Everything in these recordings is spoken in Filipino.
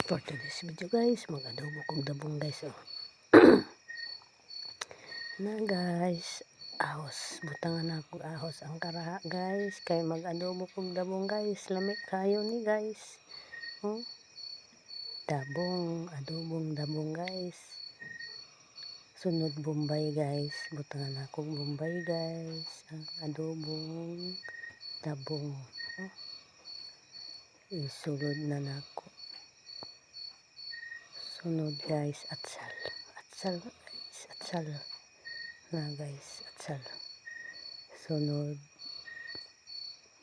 For today's video guys, mag-adobo kong dabong guys. Oh. Na guys, ahos. Butangan ako ahos ang karaha guys. Kay mag-adobo kong dabong guys. Lamig kayo ni guys. Oh. Dabong, adobong dabong guys. Sunod bombay guys. Butangan akong bombay guys. Ang adobong dabong. Oh. Isulod na nako. Sunod guys, atsal. Atsal guys, atsal. Na guys, atsal. Sunod,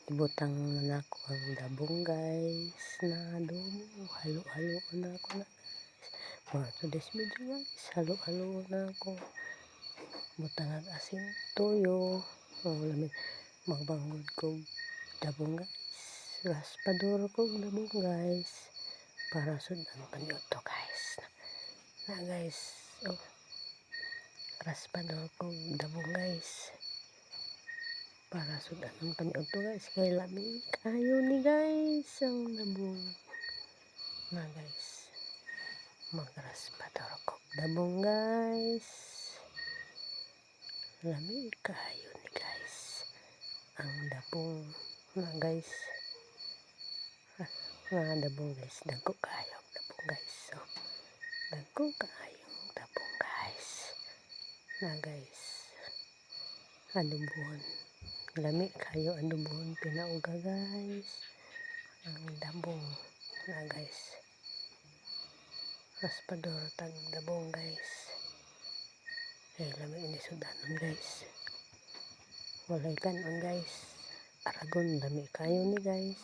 ibutang na nako ang dabong guys. Na adobo, halo-halo na ako na guys. For today's video guys, halo-halo na ako. Butang ang asin, toyo. Lamig, magbangod ko dabong guys. Raspador ko dabong guys. Para sudan panyoto guys. Na guys, oh. Raspador ko dabong guys. Para sudan ang panyoto guys. Kay lamig kayo ni guys. Ang dabong. Na guys. Magraspador ko dabong guys. Lamig kayo ni guys. Ang dabong. Na guys. Mga dabong guys. Dagko kayo ang dabong guys. So, dagko kayo ang dabong guys. Na guys. Adobohon. Lami kayo adobohon pinauga guys. Ang dabong. Na guys. Raspador tag dabong guys. Ay lami ini sudanon guys. Walay kanon guys. Aragon lami kayo ni guys.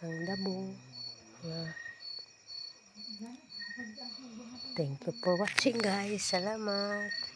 Ang dabong. Thank you for watching guys. Salamat.